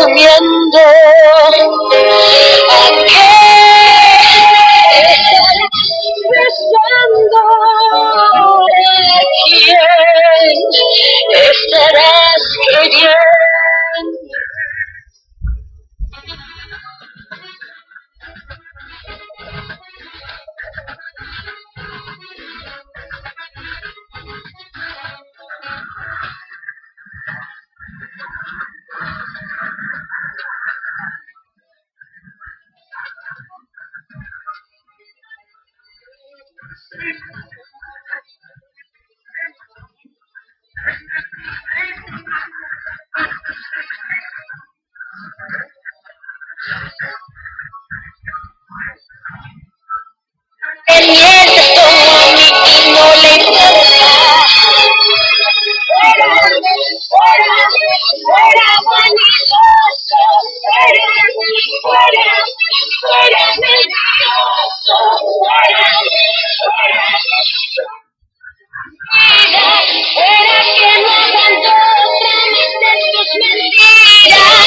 comiendo. ¿A qué estarás besando? ¿A quién estarás queriendo? Te mientes como a mí y no le importa. Fuera, fuera, fuera, vanidoso. Fuera, fuera, fuera, mentiroso. Fuera, fuera, fuera, fuera que no aguanto otra vez de tus mentiras.